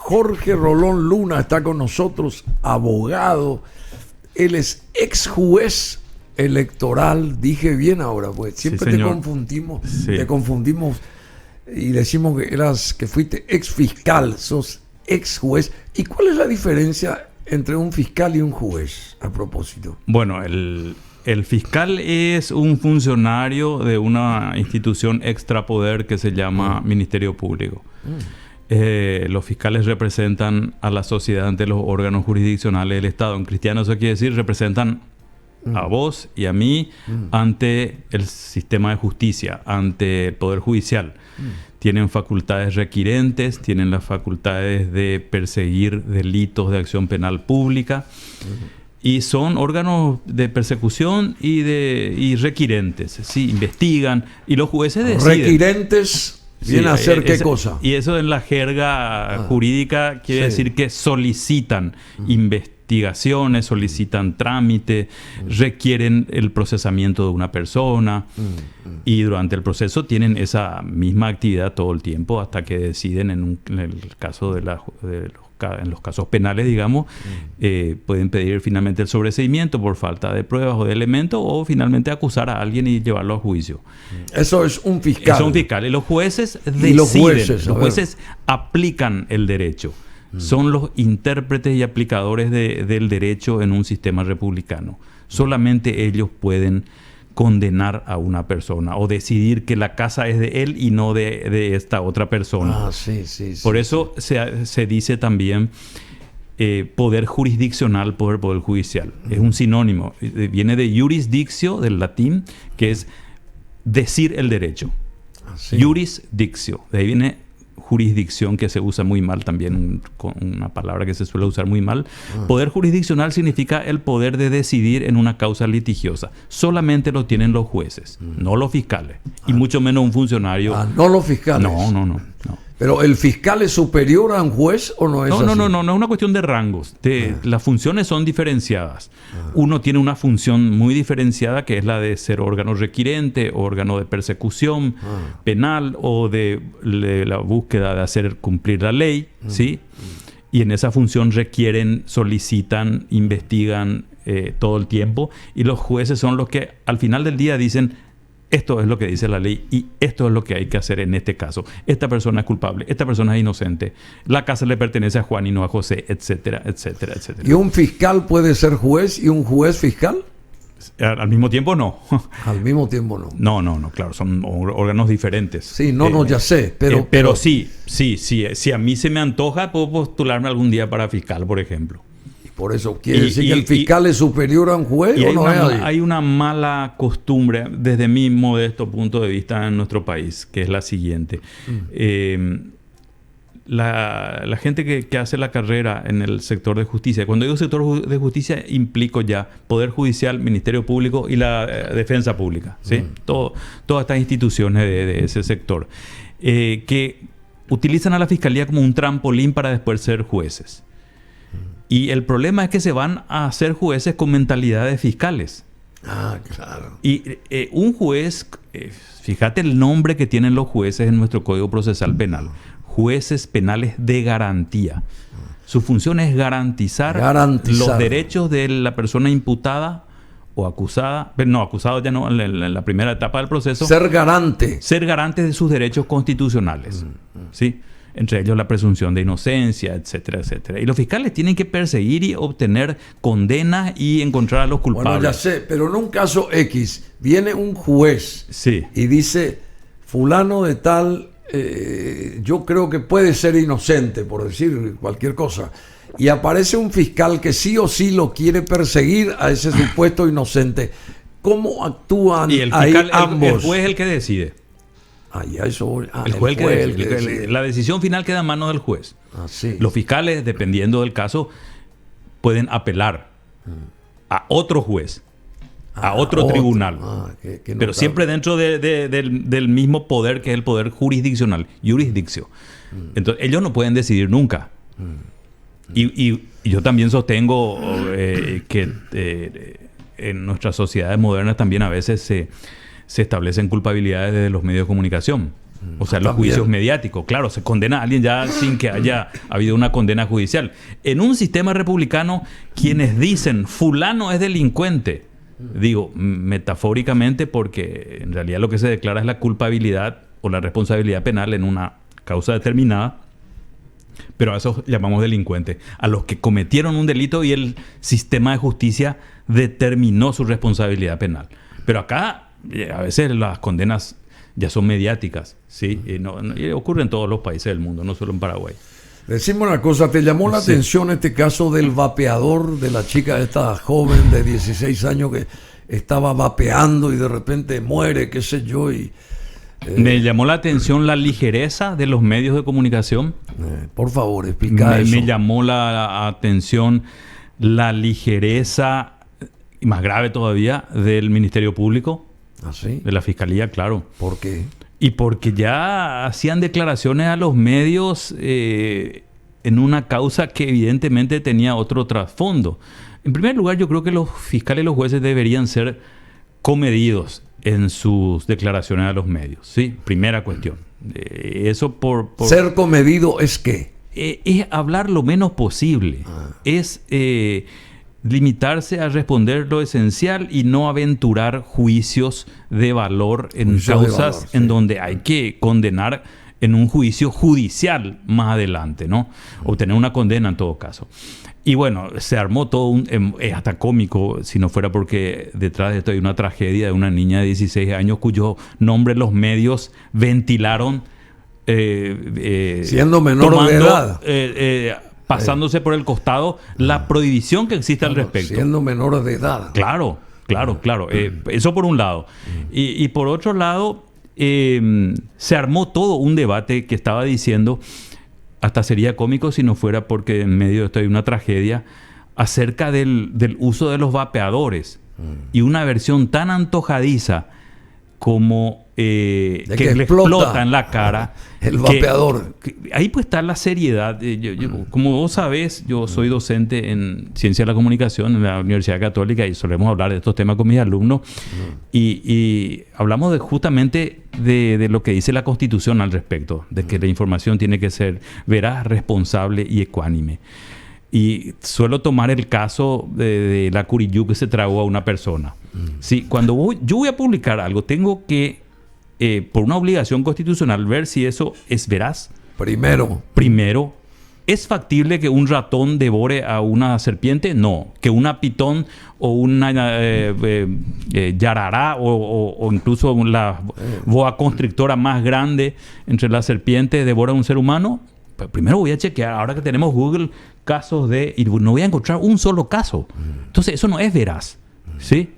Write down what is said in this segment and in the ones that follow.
Jorge Rolón Luna está con nosotros, abogado. Él es ex juez electoral. Dije bien ahora, pues siempre Sí, te confundimos, sí. te confundimos y decimos que fuiste ex fiscal, sos ex juez. ¿Y cuál es la diferencia entre un fiscal y un juez, a propósito? Bueno, el fiscal es un funcionario de una institución extrapoder que se llama Ministerio Público. Los fiscales representan a la sociedad ante los órganos jurisdiccionales del Estado. En cristiano eso quiere decir representan a vos y a mí ante el sistema de justicia, ante el Poder Judicial. Tienen facultades requirentes, tienen las facultades de perseguir delitos de acción penal pública y son órganos de persecución y requirentes. Sí, investigan y los jueces deciden. Requirentes viene a hacer qué cosa. Y eso en la jerga jurídica quiere decir que solicitan investigaciones, solicitan trámite, requieren el procesamiento de una persona y durante el proceso tienen esa misma actividad todo el tiempo hasta que deciden en el caso en los casos penales, digamos, pueden pedir finalmente el sobreseimiento por falta de pruebas o de elementos o finalmente acusar a alguien y llevarlo a juicio. Eso es un fiscal. Es un fiscal. Y los jueces deciden. Y los jueces aplican el derecho. Son los intérpretes y aplicadores del derecho en un sistema republicano. Solamente ellos pueden condenar a una persona o decidir que la casa es de él y no de esta otra persona. Por eso se dice también poder jurisdiccional por el poder judicial. Es un sinónimo. Viene de jurisdictio, del latín, que es decir el derecho. Jurisdictio. De ahí viene jurisdicción, que se usa muy mal también, con una palabra que se suele usar muy mal. Poder jurisdiccional significa el poder de decidir en una causa litigiosa. Solamente lo tienen los jueces, no los fiscales, y mucho menos un funcionario. No los fiscales. No. ¿Pero el fiscal es superior a un juez o no es así? No es una cuestión de rangos. Las funciones son diferenciadas. Uno tiene una función muy diferenciada que es la de ser órgano requirente, órgano de persecución penal o de la búsqueda de hacer cumplir la ley, ¿sí? Y en esa función requieren, solicitan, investigan todo el tiempo, y los jueces son los que al final del día dicen: esto es lo que dice la ley y esto es lo que hay que hacer en este caso. Esta persona es culpable, esta persona es inocente, la casa le pertenece a Juan y no a José, etcétera, etcétera, etcétera. ¿Y un fiscal puede ser juez y un juez fiscal? Al mismo tiempo no. Al mismo tiempo no. No, claro, son órganos diferentes. Sí, ya sé, pero sí, si a mí se me antoja, puedo postularme algún día para fiscal, por ejemplo. Por eso quiere decir que el fiscal es superior a un juez, ¿o no es así? Hay una mala costumbre, desde mi modesto punto de vista, en nuestro país, que es la siguiente. La gente que hace la carrera en el sector de justicia, cuando digo sector de justicia, implico ya Poder Judicial, Ministerio Público y la Defensa Pública, ¿sí? Todas estas instituciones de ese sector, que utilizan a la Fiscalía como un trampolín para después ser jueces. Y el problema es que se van a ser jueces con mentalidades fiscales. Claro. Y un juez, fíjate el nombre que tienen los jueces en nuestro Código Procesal Penal: jueces penales de garantía. Su función es garantizar los derechos de la persona imputada o acusada. No, acusado ya no, en la primera etapa del proceso. Ser garante. Ser garante de sus derechos constitucionales. ¿Sí? Entre ellos la presunción de inocencia, etcétera, etcétera. Y los fiscales tienen que perseguir y obtener condenas y encontrar a los culpables. Bueno, ya sé, pero en un caso X, viene un juez y dice: fulano de tal, yo creo que puede ser inocente, por decir cualquier cosa. Y aparece un fiscal que sí o sí lo quiere perseguir a ese supuesto inocente. ¿Cómo actúan ahí ambos? El juez es el que decide. La decisión final queda en manos del juez. Los fiscales, dependiendo del caso, pueden apelar a otro juez, a otro tribunal, pero siempre dentro del mismo poder, que es el poder jurisdiccional, jurisdicción. Entonces ellos no pueden decidir nunca. Y yo también sostengo que en nuestras sociedades modernas también a veces se establecen culpabilidades desde los medios de comunicación. O sea, los juicios mediáticos. Claro, se condena a alguien ya sin que haya habido una condena judicial. En un sistema republicano, quienes dicen fulano es delincuente, digo metafóricamente porque en realidad lo que se declara es la culpabilidad o la responsabilidad penal en una causa determinada, pero a esos llamamos delincuentes, a los que cometieron un delito y el sistema de justicia determinó su responsabilidad penal. Pero acá a veces las condenas ya son mediáticas, ¿sí? Y ocurre en todos los países del mundo, no solo en Paraguay. Decimos una cosa, ¿te llamó la atención este caso del vapeador de la chica esta joven de 16 años que estaba vapeando y de repente muere, qué sé yo? Me llamó la atención la ligereza de los medios de comunicación. Por favor, explica eso. Me llamó la atención la ligereza, y más grave todavía, del Ministerio Público. ¿Ah, sí? De la Fiscalía, claro. ¿Por qué? Y porque ya hacían declaraciones a los medios en una causa que evidentemente tenía otro trasfondo. En primer lugar, yo creo que los fiscales y los jueces deberían ser comedidos en sus declaraciones a los medios. ¿Sí? Primera cuestión. Eso por... ¿Ser comedido es qué? Es hablar lo menos posible. Es limitarse a responder lo esencial y no aventurar juicios de valor en causas en donde hay que condenar en un juicio judicial más adelante, ¿no? Obtener una condena en todo caso. Y bueno, se armó todo es hasta cómico, si no fuera porque detrás de esto hay una tragedia de una niña de 16 años cuyo nombre los medios ventilaron siendo menor de edad. Pasándose por el costado la prohibición que existe al respecto. Siendo menor de edad. Claro. Eso por un lado. Y por otro lado, se armó todo un debate que estaba diciendo, hasta sería cómico si no fuera porque en medio de esto hay una tragedia, acerca del uso de los vapeadores. Y una versión tan antojadiza como que le explota en la cara el vapeador. Ahí pues está la seriedad. Como vos sabés, yo soy docente en Ciencia de la Comunicación en la Universidad Católica y solemos hablar de estos temas con mis alumnos y hablamos justamente de lo que dice la Constitución al respecto, de que la información tiene que ser veraz, responsable y ecuánime. Y suelo tomar el caso de la curiyú que se tragó a una persona. Sí, cuando yo voy a publicar algo, tengo que, por una obligación constitucional, ver si eso es veraz. Primero, ¿es factible que un ratón devore a una serpiente? No. ¿Que una pitón o una yarará o incluso la boa constrictora más grande entre las serpientes devora a un ser humano? Pues primero voy a chequear. Ahora que tenemos Google, casos y no voy a encontrar un solo caso. Entonces eso no es veraz, ¿sí?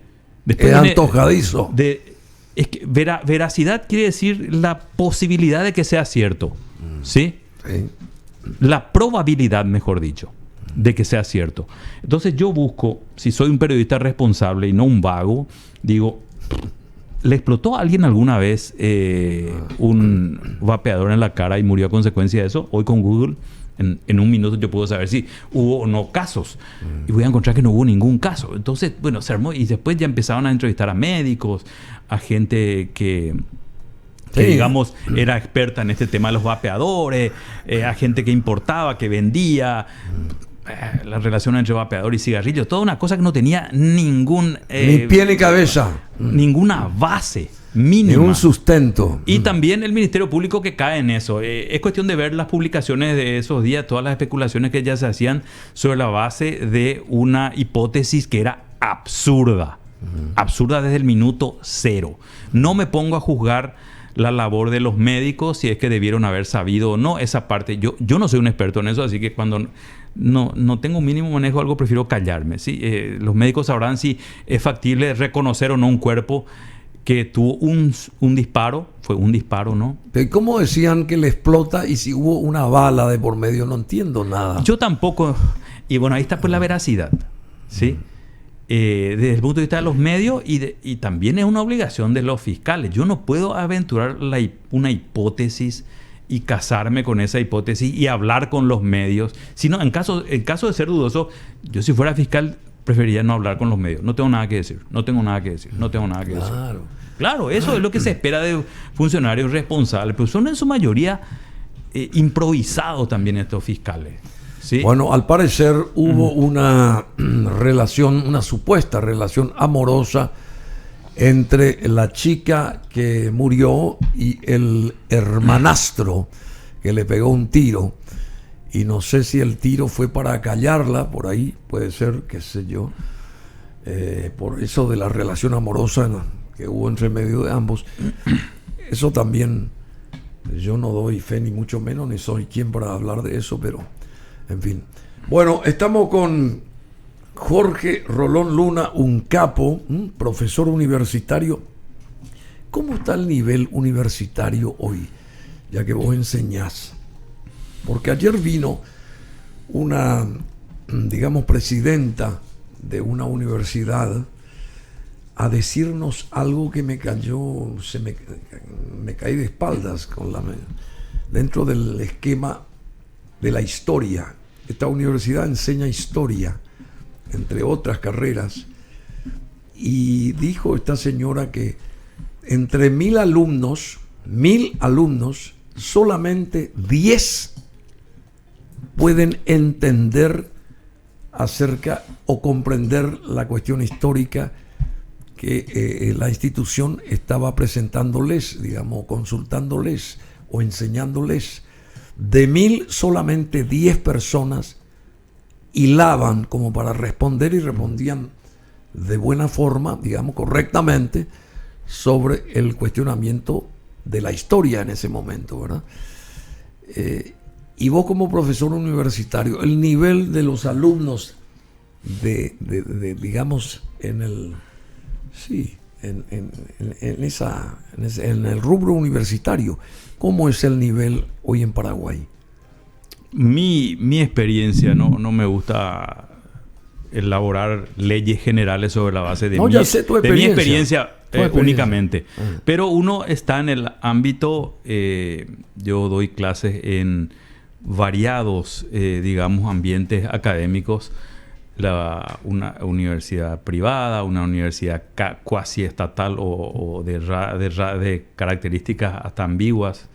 Después es antojadizo. Es que veracidad quiere decir la posibilidad de que sea cierto, ¿sí? Sí. La probabilidad, mejor dicho, de que sea cierto. Entonces yo busco, si soy un periodista responsable y no un vago, digo, ¿le explotó a alguien alguna vez un vapeador en la cara y murió a consecuencia de eso? Hoy con Google, en un minuto yo puedo saber si hubo o no casos. Y voy a encontrar que no hubo ningún caso. Entonces, bueno, se armó y después ya empezaron a entrevistar a médicos, a gente que digamos, era experta en este tema de los vapeadores, a gente que importaba, que vendía, la relación entre vapeador y cigarrillos, toda una cosa que no tenía ningún... ni pie ni cabeza. Ninguna base mínima. Ni un sustento. Y también el Ministerio Público que cae en eso. Es cuestión de ver las publicaciones de esos días, todas las especulaciones que ya se hacían sobre la base de una hipótesis que era absurda. Absurda desde el minuto cero. No me pongo a juzgar la labor de los médicos, si es que debieron haber sabido o no esa parte. Yo no soy un experto en eso, así que cuando no tengo un mínimo manejo de algo, prefiero callarme, ¿sí? Los médicos sabrán si es factible reconocer o no un cuerpo que tuvo un disparo. Fue un disparo, ¿no? ¿Cómo decían que le explota y si hubo una bala de por medio? No entiendo nada. Yo tampoco. Y bueno, ahí está pues la veracidad, ¿sí? Desde el punto de vista de los medios y también es una obligación de los fiscales. Yo no puedo aventurar una hipótesis y casarme con esa hipótesis y hablar con los medios. Sino en caso de ser dudoso, yo si fuera fiscal preferiría no hablar con los medios. No tengo nada que decir. Claro. Claro, eso es lo que se espera de funcionarios responsables, pero son en su mayoría improvisados también estos fiscales. ¿Sí? Bueno, al parecer hubo una relación, una supuesta relación amorosa entre la chica que murió y el hermanastro que le pegó un tiro. Y no sé si el tiro fue para callarla, por ahí puede ser, qué sé yo, por eso de la relación amorosa que hubo entre medio de ambos. Eso también, yo no doy fe ni mucho menos, ni soy quien para hablar de eso, pero en fin. Bueno, estamos con Jorge Rolón Luna, un capo, un profesor universitario. ¿Cómo está el nivel universitario hoy, ya que vos enseñás? Porque ayer vino una, digamos, presidenta de una universidad a decirnos algo que me cayó, me caí de espaldas dentro del esquema de la historia. Esta universidad enseña historia, entre otras carreras, y dijo esta señora que entre 1.000 alumnos, solamente 10 pueden entender acerca o comprender la cuestión histórica que la institución estaba presentándoles, digamos, consultándoles o enseñándoles. De 1.000, solamente 10 personas hilaban como para responder y respondían de buena forma, digamos, correctamente, sobre el cuestionamiento de la historia en ese momento, ¿verdad? Y vos como profesor universitario, el nivel de los alumnos digamos, en el rubro universitario, ¿cómo es el nivel hoy en Paraguay? Mi experiencia, no me gusta elaborar leyes generales sobre la base de mi experiencia únicamente. Pero uno está en el ámbito, yo doy clases en variados, digamos, ambientes académicos, una universidad privada, una universidad cuasi estatal o de características hasta ambiguas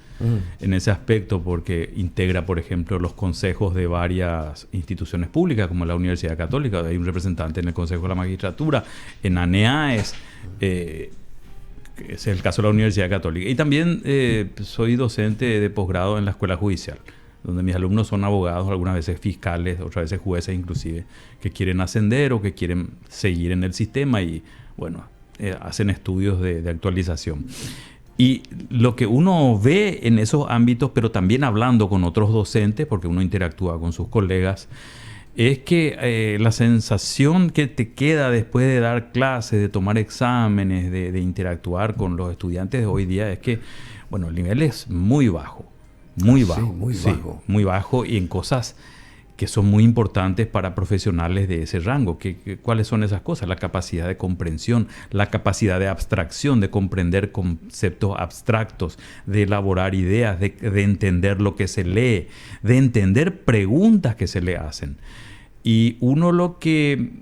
en ese aspecto, porque integra, por ejemplo, los consejos de varias instituciones públicas, como la Universidad Católica. Hay un representante en el Consejo de la Magistratura, en ANEAES, es el caso de la Universidad Católica. Y también soy docente de posgrado en la Escuela Judicial, donde mis alumnos son abogados, algunas veces fiscales, otras veces jueces inclusive, que quieren ascender o que quieren seguir en el sistema y, bueno, hacen estudios de actualización. Y lo que uno ve en esos ámbitos, pero también hablando con otros docentes, porque uno interactúa con sus colegas, es que la sensación que te queda después de dar clases, de tomar exámenes, de interactuar con los estudiantes de hoy día, es que, bueno, el nivel es muy bajo. Muy bajo. Sí, muy bajo, y en cosas que son muy importantes para profesionales de ese rango. ¿Cuáles son esas cosas? La capacidad de comprensión, la capacidad de abstracción, de comprender conceptos abstractos, de elaborar ideas, de entender lo que se lee, de entender preguntas que se le hacen. Y uno lo que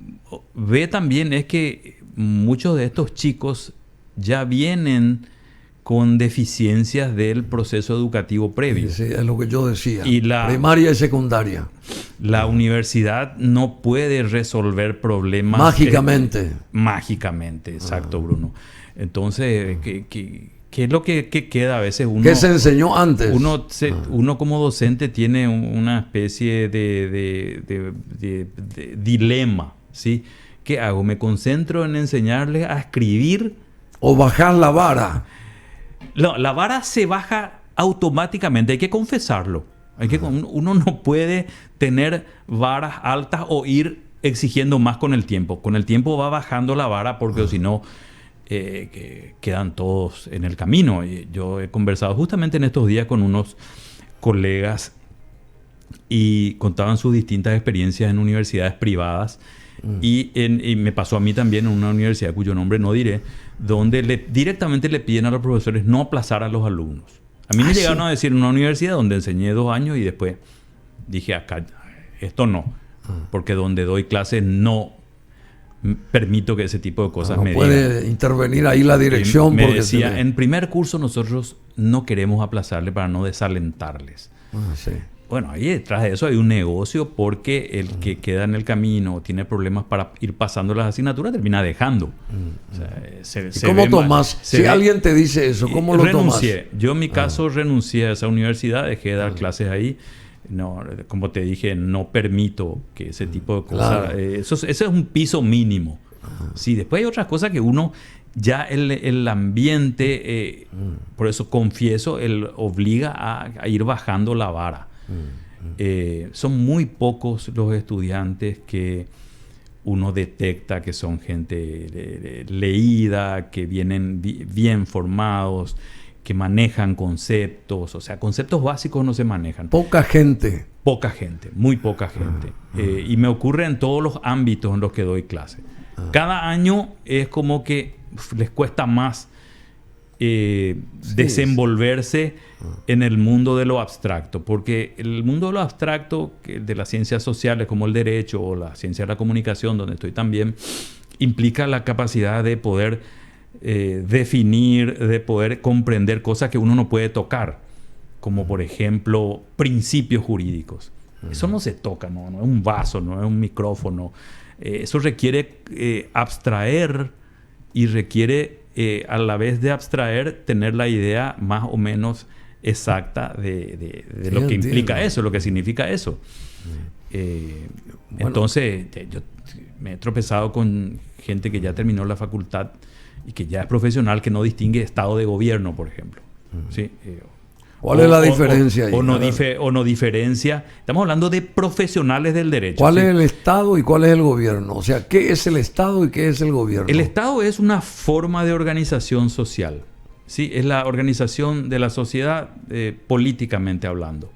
ve también es que muchos de estos chicos ya vienen con deficiencias del proceso educativo previo. Sí, es lo que yo decía. Y primaria y secundaria. La universidad no puede resolver problemas mágicamente. Mágicamente, exacto, Bruno. Entonces, ¿qué es lo que queda a veces? ¿Qué se enseñó antes? Uno como docente tiene una especie de dilema, ¿sí? ¿Qué hago? ¿Me concentro en enseñarles a escribir? ¿O bajar la vara? No, la vara se baja automáticamente, hay que confesarlo. Uno no puede tener varas altas o ir exigiendo más con el tiempo. Con el tiempo va bajando la vara, porque si no, quedan todos en el camino. Yo he conversado justamente en estos días con unos colegas y contaban sus distintas experiencias en universidades privadas. Y me pasó a mí también en una universidad cuyo nombre no diré, donde directamente le piden a los profesores no aplazar a los alumnos. A mí me llegaron a decir en una universidad donde enseñé 2 años y después dije, acá, esto no, porque donde doy clases no permito que ese tipo de cosas me puede digan. intervenir ahí la dirección. Me porque decía, en primer curso nosotros no queremos aplazarle para no desalentarles. Sí. Bueno, ahí detrás de eso hay un negocio, porque el que queda en el camino o tiene problemas para ir pasando las asignaturas termina dejando. O sea, ¿Cómo tomás? Si alguien te dice eso, ¿cómo lo tomás? Yo en mi caso renuncié a esa universidad, dejé de dar clases ahí. No, como te dije, no permito que ese tipo de cosas... Claro. Ese es un piso mínimo. Sí, después hay otras cosas que uno... Ya el ambiente, por eso confieso, él obliga a ir bajando la vara. Son muy pocos los estudiantes que uno detecta que son gente leída, que vienen bien formados, que manejan conceptos. O sea, conceptos básicos no se manejan. Poca gente. Poca gente, muy poca gente. Y me ocurre en todos los ámbitos en los que doy clase. Cada año es como que les cuesta más desenvolverse en el mundo de lo abstracto, porque el mundo de lo abstracto, de las ciencias sociales como el derecho o la ciencia de la comunicación, donde estoy también, implica la capacidad de poder definir, de poder comprender cosas que uno no puede tocar, como por ejemplo principios jurídicos. Eso no se toca, no es un vaso, no es un micrófono. Eso requiere abstraer, y requiere a la vez de abstraer tener la idea más o menos exacta de lo que implica eso, lo que significa eso. Bueno, entonces yo me he tropezado con gente que ya terminó la facultad y que ya es profesional, que no distingue estado de gobierno, por ejemplo. ¿Sí? ¿Cuál es la diferencia ahí? O no diferencia. Estamos hablando de profesionales del derecho. ¿Cuál es el Estado y cuál es el gobierno? O sea, ¿qué es el Estado y qué es el gobierno? El Estado es una forma de organización social. ¿Sí? Es la organización de la sociedad políticamente hablando.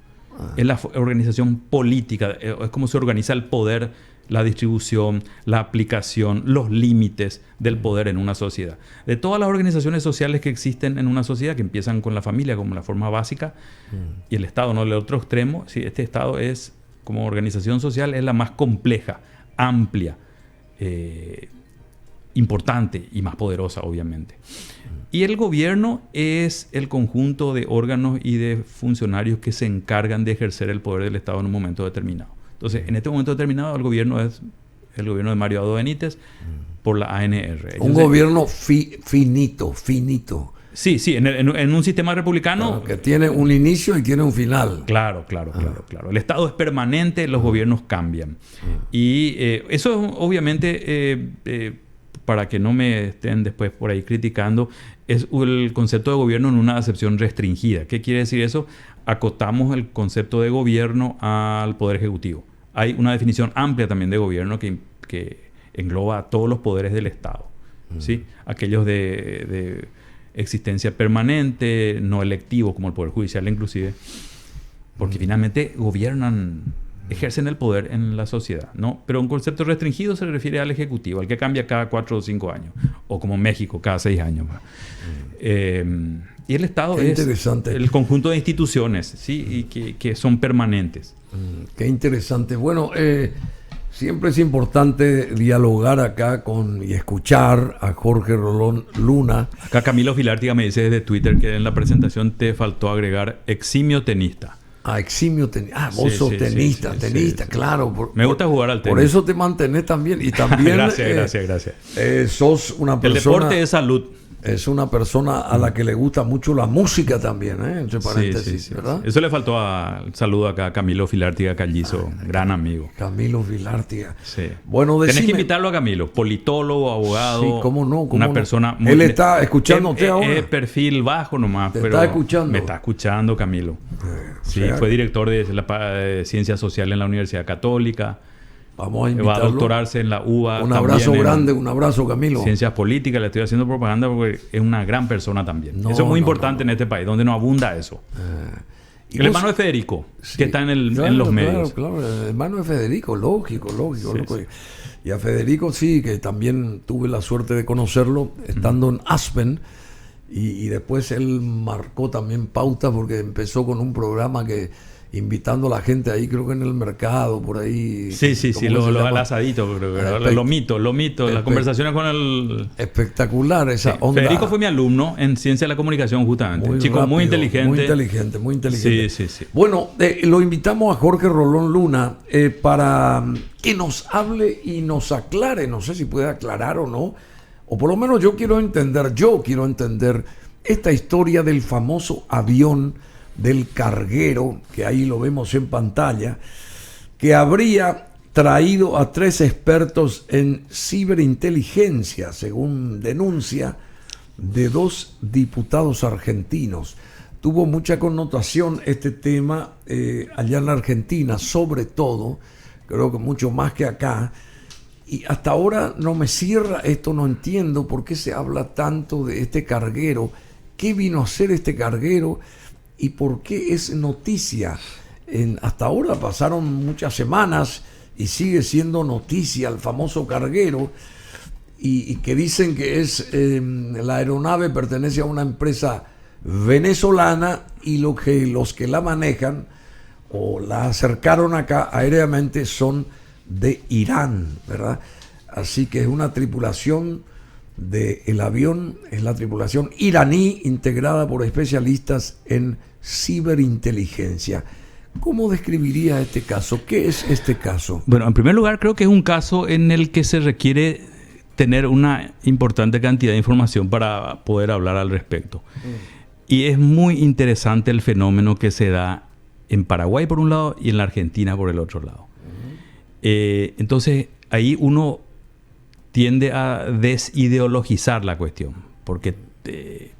Es la organización política. Es como se organiza el poder, la distribución, la aplicación, los límites del poder en una sociedad. De todas las organizaciones sociales que existen en una sociedad, que empiezan con la familia como la forma básica, y el Estado, ¿no? El otro extremo, sí, este Estado es, como organización social, es la más compleja, amplia, importante y más poderosa, obviamente. Y el gobierno es el conjunto de órganos y de funcionarios que se encargan de ejercer el poder del Estado en un momento determinado. Entonces, en este momento determinado, el gobierno es el gobierno de Mario Abdo Benítez por la ANR. Un gobierno finito. Sí, en un sistema republicano... Claro, que tiene un inicio y tiene un final. Claro. El Estado es permanente, los gobiernos cambian. Y eso obviamente, para que no me estén después por ahí criticando, es el concepto de gobierno en una acepción restringida. ¿Qué quiere decir eso? Acotamos el concepto de gobierno al Poder Ejecutivo. Hay una definición amplia también de gobierno que engloba a todos los poderes del Estado. ¿Sí? Aquellos de existencia permanente, no electivos, como el Poder Judicial inclusive, porque finalmente gobiernan, ejercen el poder en la sociedad, ¿no? Pero un concepto restringido se refiere al Ejecutivo, al que cambia cada 4 o 5 años, o como México, cada 6 años. Y el Estado es el conjunto de instituciones, ¿sí? Y que son permanentes. Qué interesante. Bueno, siempre es importante dialogar acá y escuchar a Jorge Rolón Luna. Acá Camilo Filártiga me dice desde Twitter que en la presentación te faltó agregar eximio tenista. Eximio tenista. Vos sos tenista, claro. Me gusta jugar al tenis. Por eso te mantenés también. Y también gracias. Sos una persona... El deporte es salud. Es una persona a la que le gusta mucho la música también, entre paréntesis, ¿verdad? Eso le faltó al saludo acá a Camilo Filártiga Callizo, gran amigo. Camilo Filártiga. Sí. Bueno, tenés que invitarlo a Camilo, politólogo, abogado. Sí, cómo no. Una persona muy... Él está escuchándote ahora. Es perfil bajo nomás, pero está escuchando. Me está escuchando, Camilo. Sí, fue director de Ciencias Sociales en la Universidad Católica. Vamos a invitarlo. Va a doctorarse en la UBA. Un abrazo grande, un abrazo, Camilo. Ciencias políticas, le estoy haciendo propaganda porque es una gran persona también. Eso es muy importante en este país, donde no abunda eso. El hermano de Federico, que está en los medios. Claro, el hermano de Federico, lógico. Sí. Y a Federico sí, que también tuve la suerte de conocerlo estando en Aspen. Y después él marcó también pauta porque empezó con un programa que invitando a la gente ahí, creo que en el mercado, por ahí. Sí, al asadito, creo que lo mito, las conversaciones con el... Espectacular esa onda. Federico fue mi alumno en Ciencia de la Comunicación, justamente. Muy chico rápido, muy inteligente. Muy inteligente. Sí. Bueno, lo invitamos a Jorge Rolón Luna para que nos hable y nos aclare, no sé si puede aclarar o no, o por lo menos yo quiero entender esta historia del famoso avión del carguero, que ahí lo vemos en pantalla, que habría traído a 3 expertos en ciberinteligencia, según denuncia de 2 diputados argentinos. Tuvo mucha connotación este tema allá en la Argentina, sobre todo, creo que mucho más que acá, y hasta ahora no me cierra esto, no entiendo por qué se habla tanto de este carguero, qué vino a hacer este carguero y por qué es noticia. Hasta ahora pasaron muchas semanas y sigue siendo noticia el famoso carguero, y que dicen que es la aeronave pertenece a una empresa venezolana y los que la manejan o la acercaron acá aéreamente son de Irán, ¿verdad? Así que es una tripulación del avión, es la tripulación iraní integrada por especialistas en ciberinteligencia. ¿Cómo describiría este caso? ¿Qué es este caso? Bueno, en primer lugar, creo que es un caso en el que se requiere tener una importante cantidad de información para poder hablar al respecto. Y es muy interesante el fenómeno que se da en Paraguay por un lado y en la Argentina por el otro lado. Entonces, ahí uno tiende a desideologizar la cuestión,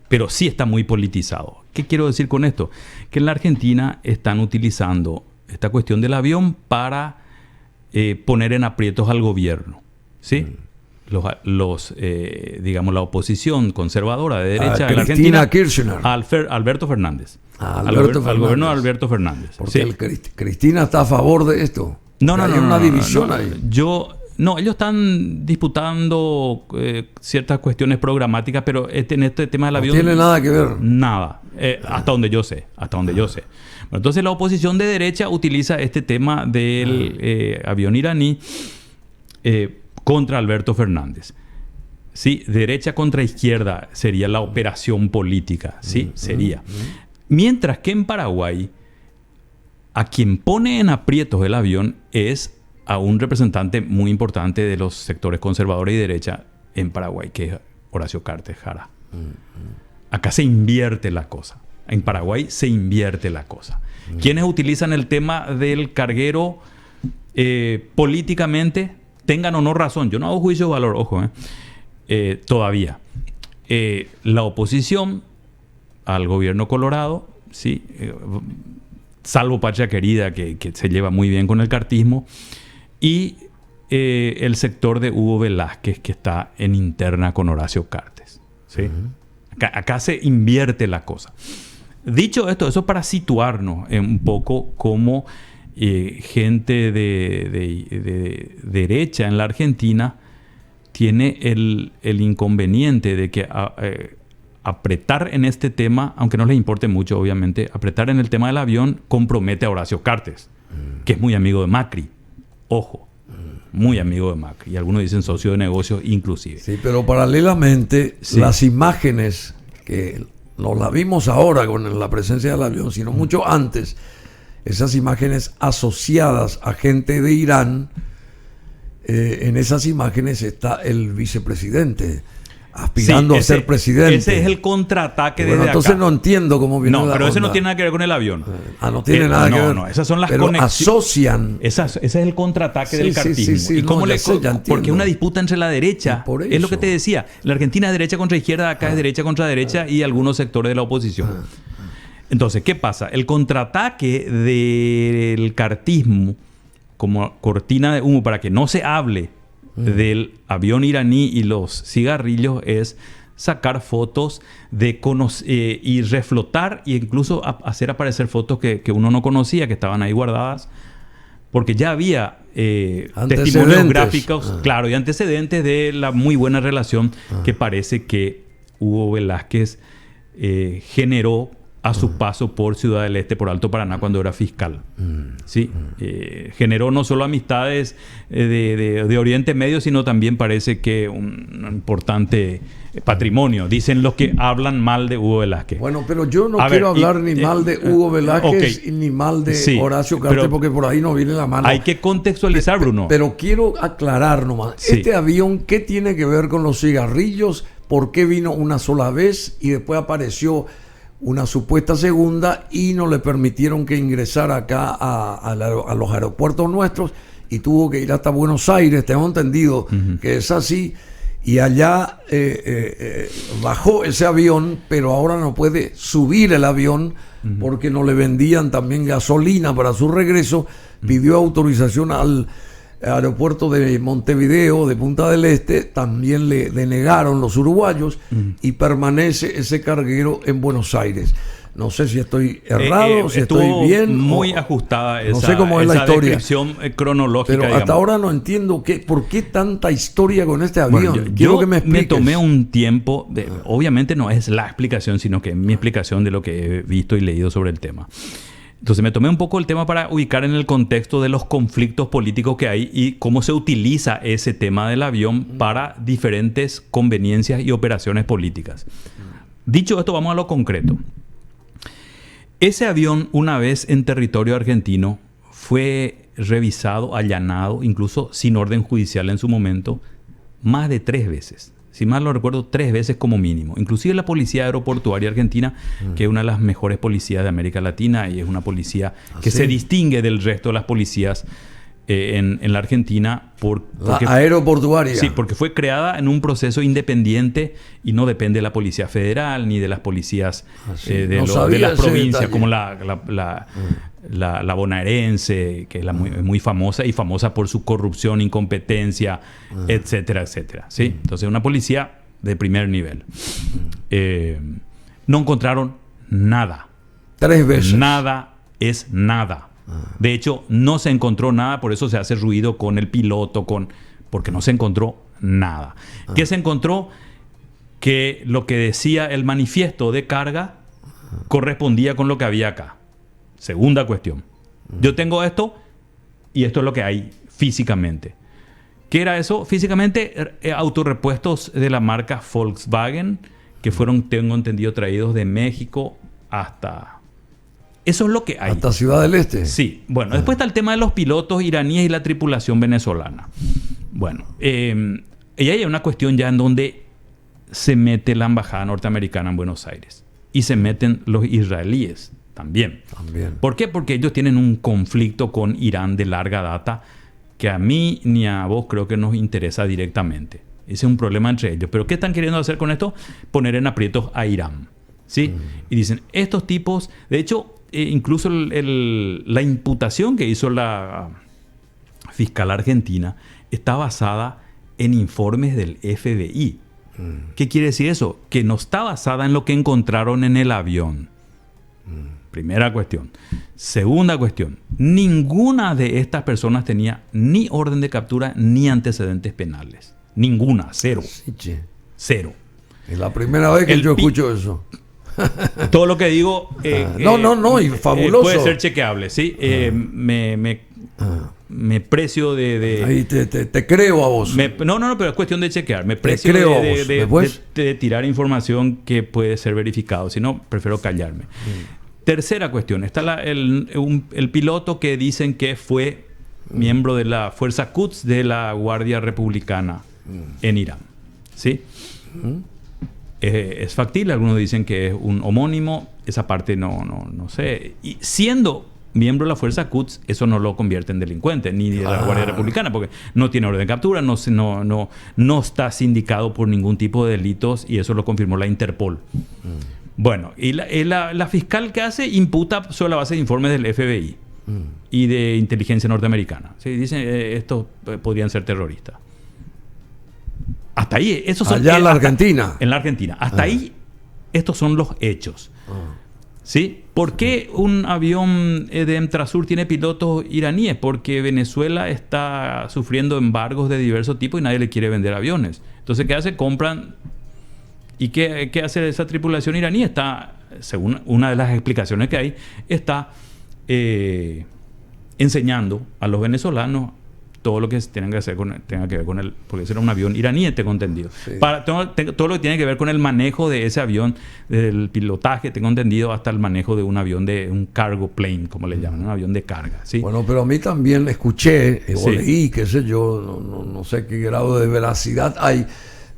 pero sí está muy politizado. ¿Qué quiero decir con esto? Que en la Argentina están utilizando esta cuestión del avión para poner en aprietos al gobierno, ¿sí? Digamos, la oposición conservadora de derecha de la Argentina, Kirchner. Alberto Fernández. Al gobierno de Alberto Fernández. Porque Cristina está a favor de esto. Hay una división ahí. Ellos están disputando ciertas cuestiones programáticas, pero en este tema del avión... No tiene nada que ver. Nada. Hasta donde yo sé. Bueno, entonces la oposición de derecha utiliza este tema del avión iraní contra Alberto Fernández. Sí, derecha contra izquierda sería la operación política. Sí, sería. Mientras que en Paraguay, a quien pone en aprietos el avión es a un representante muy importante de los sectores conservadores y derecha en Paraguay, que es Horacio Cartes Jara. Acá se invierte la cosa. En Paraguay se invierte la cosa. Quienes utilizan el tema del carguero políticamente, tengan o no razón. Yo no hago juicio de valor, ojo, todavía. La oposición al gobierno colorado, sí, salvo Patria Querida, que se lleva muy bien con el cartismo, y el sector de Hugo Velázquez, que está en interna con Horacio Cartes, ¿sí? Acá se invierte la cosa. Dicho esto, eso para situarnos un poco como gente de derecha en la Argentina tiene el inconveniente de que apretar en este tema, aunque no les importe mucho, obviamente, apretar en el tema del avión compromete a Horacio Cartes, que es muy amigo de Macri. Ojo, muy amigo de Macri. Y algunos dicen socio de negocios inclusive. Sí, pero paralelamente, las imágenes que no las vimos ahora con la presencia del avión, sino mucho antes, esas imágenes asociadas a gente de Irán, en esas imágenes está el vicepresidente aspirando a ser presidente. Ese es el contraataque desde entonces acá. No entiendo cómo viene la pero onda. Eso no tiene nada que ver con el avión. No tiene nada que ver. No, esas son las conexiones. Asocian. Ese es el contraataque del cartismo. ¿Y cómo porque es una disputa entre la derecha. Es lo que te decía. La Argentina es derecha contra izquierda, acá es derecha contra derecha y algunos sectores de la oposición. Entonces, ¿qué pasa? El contraataque del cartismo como cortina de humo para que no se hable del avión iraní y los cigarrillos es sacar fotos y reflotar e incluso hacer aparecer fotos que uno no conocía, que estaban ahí guardadas, porque ya había testimonios gráficos, claro, y antecedentes de la muy buena relación que parece que Hugo Velázquez generó a su paso por Ciudad del Este, por Alto Paraná, cuando era fiscal. ¿Sí? Generó no solo amistades de Oriente Medio, sino también parece que un importante patrimonio. Dicen los que hablan mal de Hugo Velázquez. Bueno, pero yo no quiero hablar ni mal de Hugo Velázquez ni mal de Horacio Cartes, porque por ahí no viene la mano. Hay que contextualizar, Bruno. Pero quiero aclarar nomás. Sí. Este avión, ¿qué tiene que ver con los cigarrillos? ¿Por qué vino una sola vez y después apareció una supuesta segunda y no le permitieron que ingresara acá a los aeropuertos nuestros y tuvo que ir hasta Buenos Aires? Tengo entendido que es así, y allá bajó ese avión, pero ahora no puede subir el avión porque no le vendían también gasolina para su regreso. Pidió autorización al aeropuerto de Montevideo, de Punta del Este, también le denegaron los uruguayos y permanece ese carguero en Buenos Aires. No sé si estoy errado, si estoy bien. Muy ajustada esa, no sé cómo es la historia, descripción cronológica. Pero hasta ahora no entiendo por qué tanta historia con este avión. Bueno, yo que me tomé un tiempo, obviamente no es la explicación, sino que es mi explicación de lo que he visto y leído sobre el tema. Entonces me tomé un poco el tema para ubicar en el contexto de los conflictos políticos que hay y cómo se utiliza ese tema del avión para diferentes conveniencias y operaciones políticas. Dicho esto, vamos a lo concreto. Ese avión, una vez en territorio argentino, fue revisado, allanado, incluso sin orden judicial en su momento, más de 3 veces. Si mal no recuerdo, 3 veces como mínimo. Inclusive la Policía Aeroportuaria Argentina, que es una de las mejores policías de América Latina y es una policía que se distingue del resto de las policías en la Argentina. La aeroportuaria. Sí, porque fue creada en un proceso independiente y no depende de la Policía Federal ni de las policías de las provincias, como la bonaerense, que es muy famosa y famosa por su corrupción, incompetencia, etcétera, etcétera. ¿Sí? Entonces, una policía de primer nivel. No encontraron nada. 3 veces. Nada es nada. De hecho, no se encontró nada, por eso se hace ruido con el piloto, porque no se encontró nada. ¿Qué se encontró? Que lo que decía el manifiesto de carga correspondía con lo que había acá. Segunda cuestión. Yo tengo esto y esto es lo que hay físicamente. ¿Qué era eso? Físicamente, autorrepuestos de la marca Volkswagen, que fueron, tengo entendido, traídos de México hasta... Eso es lo que hay. ¿Hasta Ciudad del Este? Sí. Bueno, después está el tema de los pilotos iraníes y la tripulación venezolana. Bueno, y hay una cuestión ya en donde se mete la embajada norteamericana en Buenos Aires. Y se meten los israelíes también. ¿Por qué? Porque ellos tienen un conflicto con Irán de larga data que a mí ni a vos creo que nos interesa directamente. Ese es un problema entre ellos. ¿Pero qué están queriendo hacer con esto? Poner en aprietos a Irán. ¿Sí? Y dicen, estos tipos... De hecho... incluso la imputación que hizo la fiscal argentina está basada en informes del FBI. ¿Qué quiere decir eso? Que no está basada en lo que encontraron en el avión. Primera cuestión. Segunda cuestión. Ninguna de estas personas tenía ni orden de captura ni antecedentes penales. Ninguna. Cero. Cero. Es la primera vez que yo escucho eso. Todo lo que digo y fabuloso. Puede ser chequeable, ¿sí? Me precio de ahí te creo a vos. No, pero es cuestión de chequear. Me precio de tirar información que puede ser verificado. Si no, prefiero callarme. Tercera cuestión. Está el piloto que dicen que fue miembro de la Fuerza Quds de la Guardia Republicana en Irán. ¿Sí? Es factible, algunos dicen que es un homónimo, esa parte no sé. Y siendo miembro de la Fuerza Quds, eso no lo convierte en delincuente, ni de la Guardia Republicana, porque no tiene orden de captura, no está sindicado por ningún tipo de delitos, y eso lo confirmó la Interpol. Bueno, y la fiscal que hace imputa sobre la base de informes del FBI y de inteligencia norteamericana. ¿Sí? Dicen estos podrían ser terroristas. Hasta ahí, esos son... Allá en la Argentina. En la Argentina. Hasta ahí, estos son los hechos. ¿Sí? ¿Por qué un avión de Emtrasur tiene pilotos iraníes? Porque Venezuela está sufriendo embargos de diversos tipos y nadie le quiere vender aviones. Entonces, ¿qué hace? Compran... ¿Y qué hace esa tripulación iraní? Está según una de las explicaciones que hay, está enseñando a los venezolanos todo lo que tenga que ver con el, porque ese era un avión iraní, tengo entendido. Sí. Todo lo que tiene que ver con el manejo de ese avión, del pilotaje, tengo entendido, hasta el manejo de un avión, de un cargo plane, como le llaman, un avión de carga. ¿Sí? Bueno, pero a mí también escuché, o leí, qué sé yo, no sé qué grado de veracidad hay,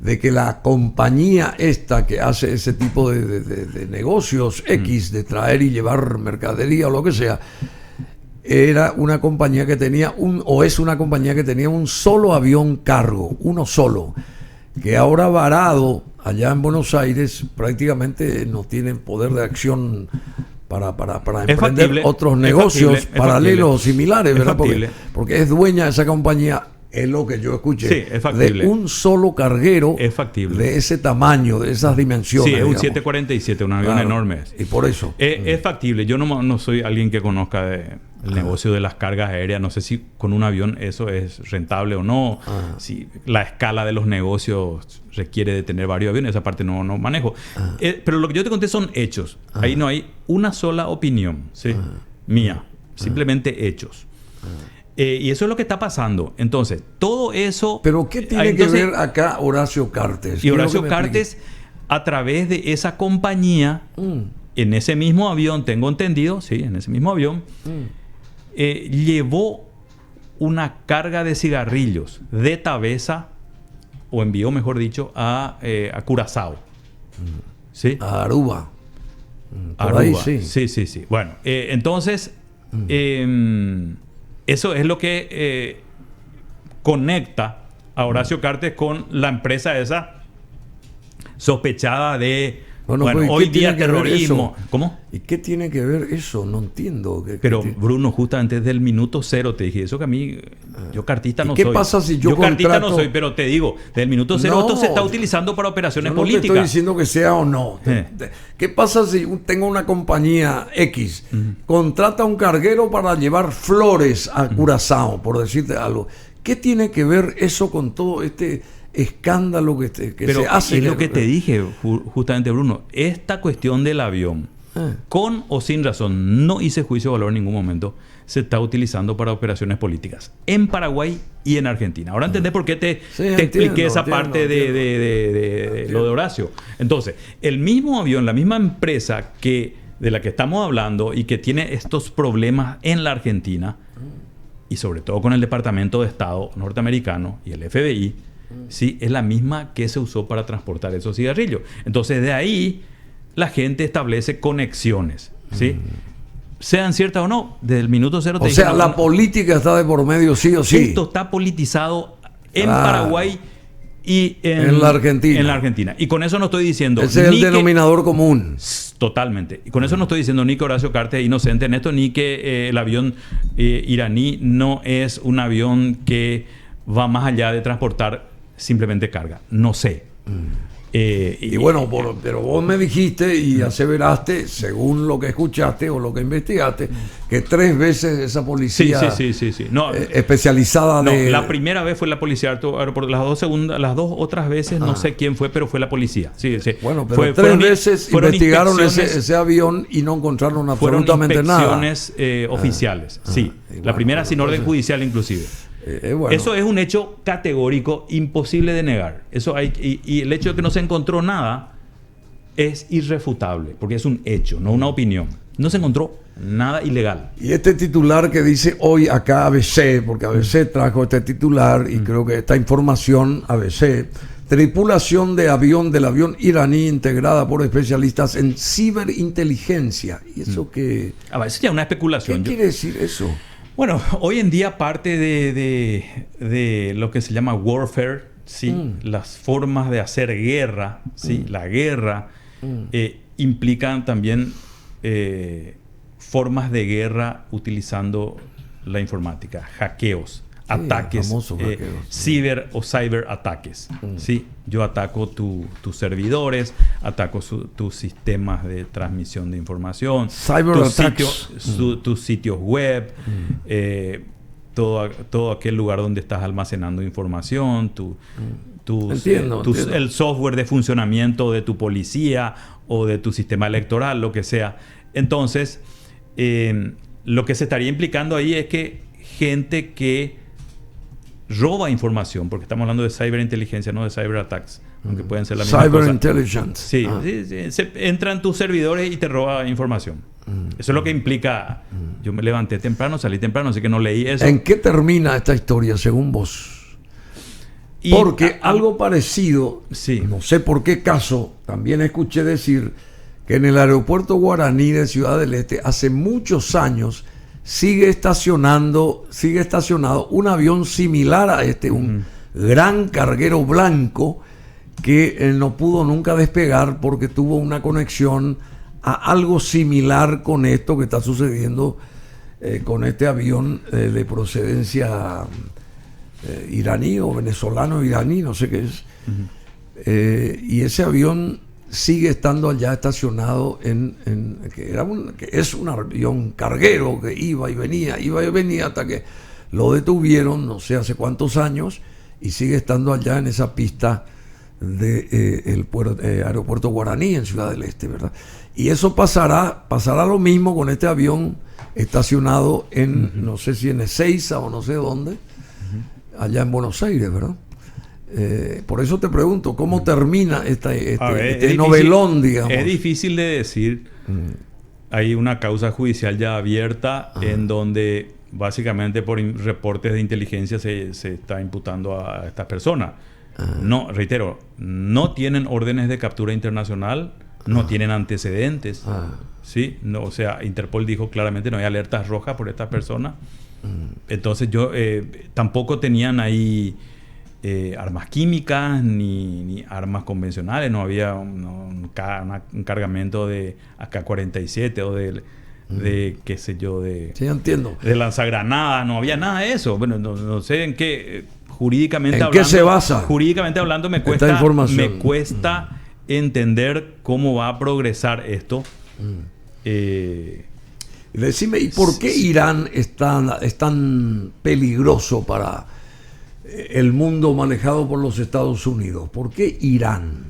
de que la compañía esta que hace ese tipo de negocios X, de traer y llevar mercadería o lo que sea, era una compañía que tenía es una compañía que tenía un solo avión cargo, uno solo, que ahora varado allá en Buenos Aires prácticamente no tiene poder de acción para emprender factible, otros negocios paralelos o similares, ¿verdad? Porque es dueña de esa compañía, es lo que yo escuché, sí, de un solo carguero de ese tamaño, de esas dimensiones. Sí, es un 747, un avión enorme. Y por eso. Es factible. Yo no soy alguien que conozca el negocio de las cargas aéreas. No sé si con un avión eso es rentable o no. Si la escala de los negocios requiere de tener varios aviones. Esa parte no manejo. Pero lo que yo te conté son hechos. Ahí no hay una sola opinión, ¿sí? Mía. Simplemente hechos. Y eso es lo que está pasando. Entonces, todo eso... ¿Pero qué tiene que ver acá Horacio Cartes? Y Horacio Cartes, a través de esa compañía, en ese mismo avión, tengo entendido, sí, en ese mismo avión, llevó una carga de cigarrillos de Tabesa, o envió, mejor dicho, a Curazao. ¿Sí? A Aruba. Aruba. Ahí, sí. Bueno, entonces... eso es lo que conecta a Horacio Cartes con la empresa esa sospechada de hoy día terrorismo. ¿Cómo? ¿Y qué tiene que ver eso? No entiendo. Pero Bruno, justamente desde el minuto cero te dije eso, que a mí, yo cartista no soy. ¿Qué pasa si yo cartista no soy, pero te digo, desde el minuto cero esto se está utilizando para operaciones políticas. No te estoy diciendo que sea o no. ¿Qué pasa si tengo una compañía X, contrata un carguero para llevar flores a Curazao, por decirte algo? ¿Qué tiene que ver eso con todo este escándalo que se hace? Es lo que te dije justamente, Bruno. Esta cuestión del avión, con o sin razón, no hice juicio de valor en ningún momento, se está utilizando para operaciones políticas en Paraguay y en Argentina. Ahora entendés por qué te expliqué esa parte de lo de Horacio. Entonces, el mismo avión, la misma empresa de la que estamos hablando y que tiene estos problemas en la Argentina, y sobre todo con el Departamento de Estado norteamericano y el FBI, sí, es la misma que se usó para transportar esos cigarrillos. Entonces, de ahí la gente establece conexiones, ¿sí? Sean ciertas o no, desde el minuto cero. O sea, la política está de por medio, sí o sí. Esto está politizado en Paraguay y en la Argentina. En la Argentina. Y con eso no estoy diciendo... Ese es el denominador común. Totalmente. Y con eso no estoy diciendo ni que Horacio Cartes es inocente en esto, ni que el avión iraní no es un avión que va más allá de transportar simplemente carga. No sé. Y bueno, pero vos me dijiste y aseveraste, según lo que escuchaste o lo que investigaste, que 3 veces esa policía sí. No, especializada la primera vez fue la policía aeropuerto, las dos otras veces no sé quién fue, pero fue la policía. Sí. Bueno, pero 3 veces investigaron ese avión y no encontraron absolutamente nada. Fueron inspecciones oficiales, sí. La primera sin orden judicial inclusive. Bueno. Eso es un hecho categórico, imposible de negar. Eso y el hecho de que no se encontró nada es irrefutable, porque es un hecho, no una opinión. No se encontró nada ilegal. Y este titular que dice hoy acá ABC, porque ABC trajo este titular y creo que esta información, ABC, tripulación del avión iraní integrada por especialistas en ciberinteligencia. ¿Y eso qué? Eso ya es una especulación. ¿Qué quiere decir eso? Bueno, hoy en día parte de lo que se llama warfare, ¿sí? Las formas de hacer guerra, ¿sí? La guerra implican también formas de guerra utilizando la informática, hackeos, ataques, ciber o cyberataques. ¿Sí? Yo ataco tus servidores, ataco tus sistemas de transmisión de información, tus sitios web, todo aquel lugar donde estás almacenando información, el software de funcionamiento de tu policía o de tu sistema electoral, lo que sea. Entonces, lo que se estaría implicando ahí es que gente que roba información, porque estamos hablando de ciberinteligencia, no de cyberattacks, aunque pueden ser la misma cosa. Cyberintelligence. Sí, sí, entra en tus servidores y te roba información. Eso es lo que implica. Yo me levanté temprano, salí temprano, así que no leí eso. ¿En qué termina esta historia según vos? Porque algo parecido, no sé por qué caso, también escuché decir que en el aeropuerto Guaraní de Ciudad del Este hace muchos años sigue estacionado un avión similar a este, un gran carguero blanco que no pudo nunca despegar porque tuvo una conexión a algo similar con esto que está sucediendo con este avión de procedencia iraní o venezolano iraní, no sé qué es. Y ese avión sigue estando allá estacionado que es un avión carguero que iba y venía hasta que lo detuvieron, no sé hace cuántos años, y sigue estando allá en esa pista del aeropuerto Guaraní en Ciudad del Este, ¿verdad? Y eso pasará lo mismo con este avión estacionado en, no sé si en Ezeiza o no sé dónde, allá en Buenos Aires, ¿verdad? Por eso te pregunto, ¿cómo termina este novelón, digamos? Es difícil de decir. Hay una causa judicial ya abierta en donde básicamente por reportes de inteligencia se está imputando a estas personas. No, reitero, no tienen órdenes de captura internacional, no tienen antecedentes. ¿Sí? No, o sea, Interpol dijo claramente no hay alertas rojas por estas personas. Entonces tampoco tenían ahí armas químicas ni armas convencionales, no había un cargamento de AK-47 o de qué sé yo, sí, entiendo, de lanzagranadas, no había nada de eso. Bueno, no sé en qué jurídicamente ¿En hablando, qué se basa? Jurídicamente hablando me cuesta entender cómo va a progresar esto. Decime, ¿y por qué Irán es tan peligroso para el mundo manejado por los Estados Unidos? ¿Por qué Irán?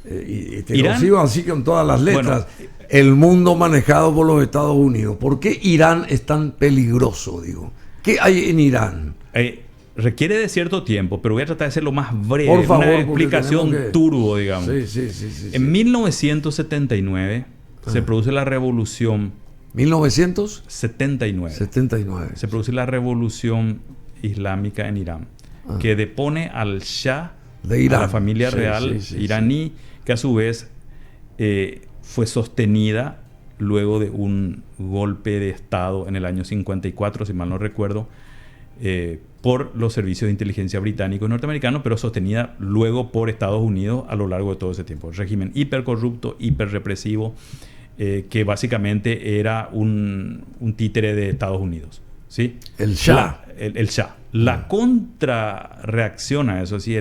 Lo sigo así con todas las letras. Bueno, el mundo manejado por los Estados Unidos. ¿Por qué Irán es tan peligroso, digo? ¿Qué hay en Irán? Requiere de cierto tiempo, pero voy a tratar de ser lo más breve. Por favor, una explicación turbo, digamos. Sí. En 1979 se produce la revolución. 1979. Se produce la revolución islámica en Irán, que depone al Shah de Irán, a la familia real iraní, que a su vez fue sostenida luego de un golpe de Estado en el año 54, si mal no recuerdo, por los servicios de inteligencia británicos y norteamericanos, pero sostenida luego por Estados Unidos a lo largo de todo ese tiempo. Un régimen hipercorrupto, hiperrepresivo, que básicamente era un títere de Estados Unidos, ¿sí? El Shah. El Shah. La contrarreacción a eso, ¿sí?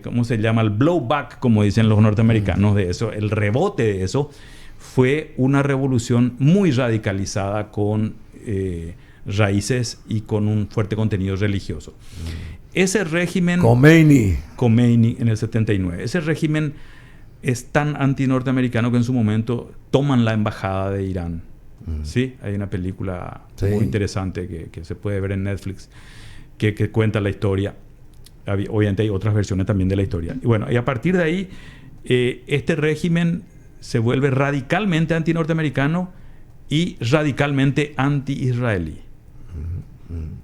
¿Cómo se llama? El blowback, como dicen los norteamericanos, de eso, el rebote de eso, fue una revolución muy radicalizada con raíces y con un fuerte contenido religioso. Ese régimen... Khomeini en el 79. Ese régimen es tan anti-norteamericano que en su momento toman la embajada de Irán. ¿Sí? Hay una película muy interesante que se puede ver en Netflix que cuenta la historia. Obviamente hay otras versiones también de la historia. Y bueno, y a partir de ahí, este régimen se vuelve radicalmente anti-norteamericano y radicalmente anti-israelí.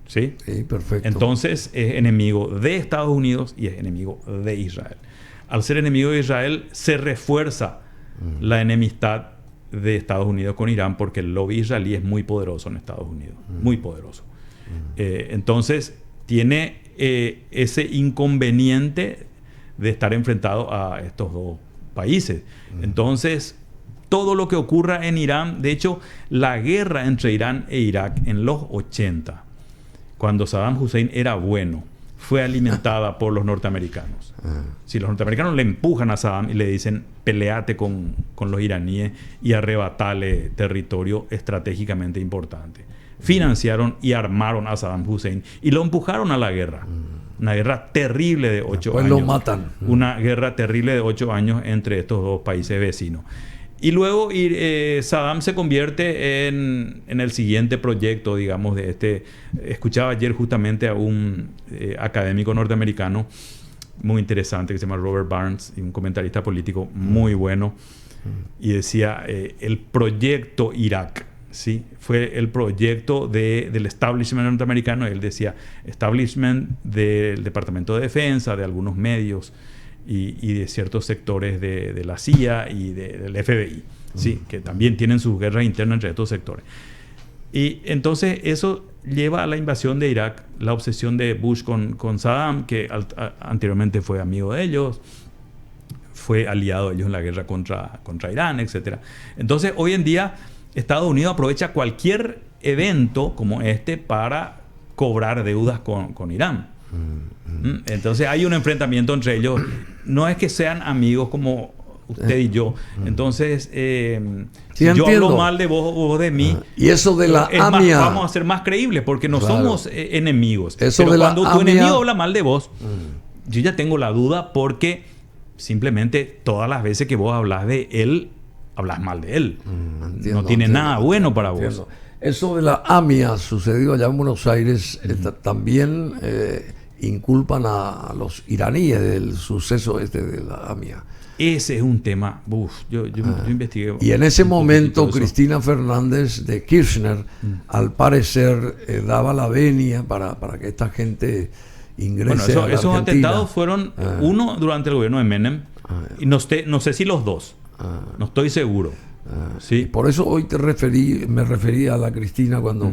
¿Sí? Sí, perfecto. Entonces es enemigo de Estados Unidos y es enemigo de Israel. Al ser enemigo de Israel, se refuerza la enemistad de Estados Unidos con Irán, porque el lobby israelí es muy poderoso en Estados Unidos, muy poderoso. Entonces tiene ese inconveniente de estar enfrentado a estos dos países. Entonces todo lo que ocurra en Irán, de hecho la guerra entre Irán e Irak en los 80, cuando Saddam Hussein era bueno, fue alimentada por los norteamericanos. Si los norteamericanos le empujan a Saddam y le dicen peleate con los iraníes y arrebatale territorio estratégicamente importante. financiaron y armaron a Saddam Hussein y lo empujaron a la guerra. Una guerra terrible de 8 Después años. lo matan. Una guerra terrible de 8 años entre estos dos países vecinos. Y luego Saddam se convierte en el siguiente proyecto, digamos, de este. Escuchaba ayer justamente a un académico norteamericano muy interesante que se llama Robert Barnes, y un comentarista político muy bueno, y decía, el proyecto Irak, ¿sí? Fue el proyecto del establishment norteamericano. Él decía, establishment del Departamento de Defensa, de algunos medios, y de ciertos sectores de la CIA y del FBI, ¿sí? Que también tienen sus guerras internas entre estos sectores. Y entonces eso lleva a la invasión de Irak, la obsesión de Bush con Saddam, que anteriormente fue amigo de ellos, fue aliado de ellos en la guerra contra Irán, etc. Entonces hoy en día Estados Unidos aprovecha cualquier evento como este para cobrar deudas con Irán. Entonces hay un enfrentamiento entre ellos. No es que sean amigos como usted y yo. Entonces, si yo hablo mal de vos de mí, y eso de la AMIA, vamos a ser más creíbles porque no somos enemigos. Eso pero de cuando la tu AMIA, enemigo habla mal de vos, yo ya tengo la duda porque simplemente todas las veces que vos hablas de él, hablas mal de él. No tiene nada bueno para vos. Eso de la AMIA sucedido allá en Buenos Aires, también inculpan a los iraníes del suceso de la AMIA. Ese es un tema. Yo investigué. Y en ese momento Cristina Fernández de Kirchner, al parecer, daba la venia para que esta gente ingrese a la esos Argentina. Atentados fueron uno durante el gobierno de Menem, y no sé si los dos. No estoy seguro. Sí. Por eso hoy me referí a la Cristina cuando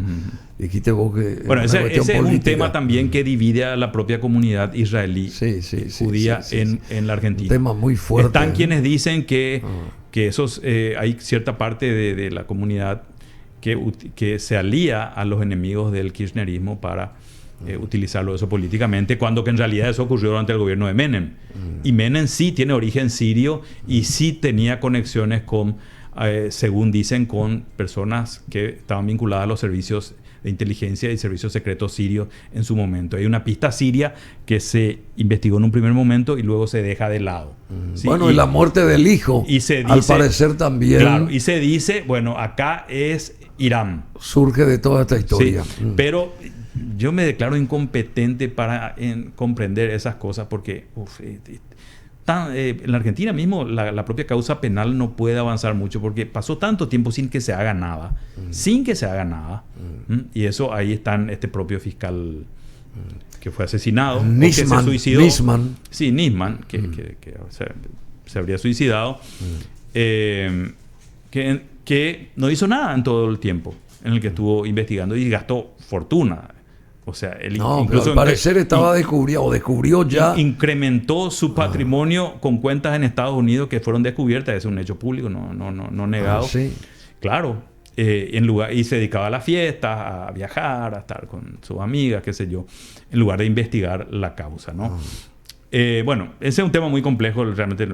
dijiste vos que... Bueno, ese es un tema también que divide a la propia comunidad israelí judía en la Argentina. Un tema muy fuerte. Están quienes dicen que esos hay cierta parte de la comunidad que se alía a los enemigos del kirchnerismo para utilizarlo eso políticamente, cuando que en realidad eso ocurrió durante el gobierno de Menem. Y Menem sí tiene origen sirio y sí tenía conexiones con... según dicen, con personas que estaban vinculadas a los servicios de inteligencia y servicios secretos sirios en su momento. Hay una pista siria que se investigó en un primer momento y luego se deja de lado. ¿Sí? Bueno, y la muerte del hijo, y se dice, al parecer también... Claro, y se dice, bueno, acá es Irán. Surge de toda esta historia. Sí, pero yo me declaro incompetente para comprender esas cosas porque... en la Argentina mismo la propia causa penal no puede avanzar mucho porque pasó tanto tiempo sin que se haga nada. Y eso ahí está este propio fiscal que fue asesinado, Nisman, que se suicidó. Nisman. Sí, Nisman, que se habría suicidado, que no hizo nada en todo el tiempo en el que estuvo investigando y gastó fortuna. O sea, él incluso al parecer descubrió ya. Incrementó su patrimonio con cuentas en Estados Unidos que fueron descubiertas. Es un hecho público, no negado. Sí. Claro. Y se dedicaba a las fiestas, a viajar, a estar con sus amigas, qué sé yo, en lugar de investigar la causa, ¿no? Bueno, ese es un tema muy complejo, realmente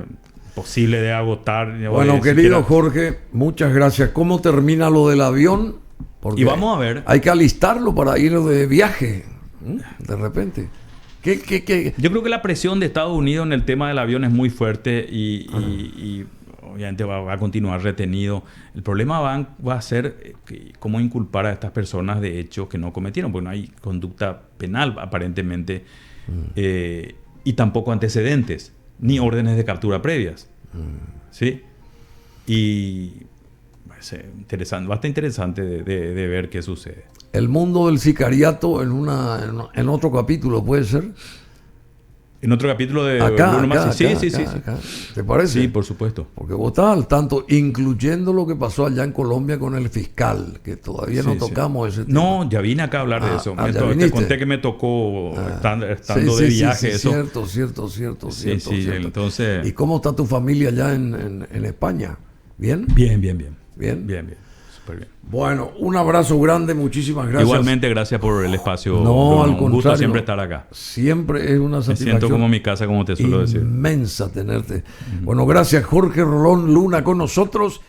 imposible de agotar. Bueno, querido Jorge, muchas gracias. ¿Cómo termina lo del avión? Porque y vamos a ver. Hay que alistarlo para ir de viaje, de repente. Yo creo que la presión de Estados Unidos en el tema del avión es muy fuerte y obviamente va a continuar retenido. El problema va a ser cómo inculpar a estas personas de hechos que no cometieron, porque no hay conducta penal aparentemente, y tampoco antecedentes, ni órdenes de captura previas. ¿Sí? Y... bastante interesante de ver qué sucede. El mundo del sicariato en otro capítulo, ¿puede ser? En otro capítulo de acá, sí. ¿Te parece? Sí, por supuesto. Porque vos estás al tanto, incluyendo lo que pasó allá en Colombia con el fiscal, que todavía no tocamos ese tema. No, ya vine acá a hablar de eso. Te conté que me tocó estando de viaje. Eso. Cierto. Entonces... ¿Y cómo está tu familia allá en España? ¿Bien? Bien. Súper bien. Bueno, un abrazo grande, muchísimas gracias. Igualmente, gracias por el espacio. No, al contrario. Un gusto siempre estar acá. Siempre es una satisfacción. Me siento como mi casa, como te suelo decir. Inmensa tenerte. Bueno, gracias Jorge Rolón Luna con nosotros.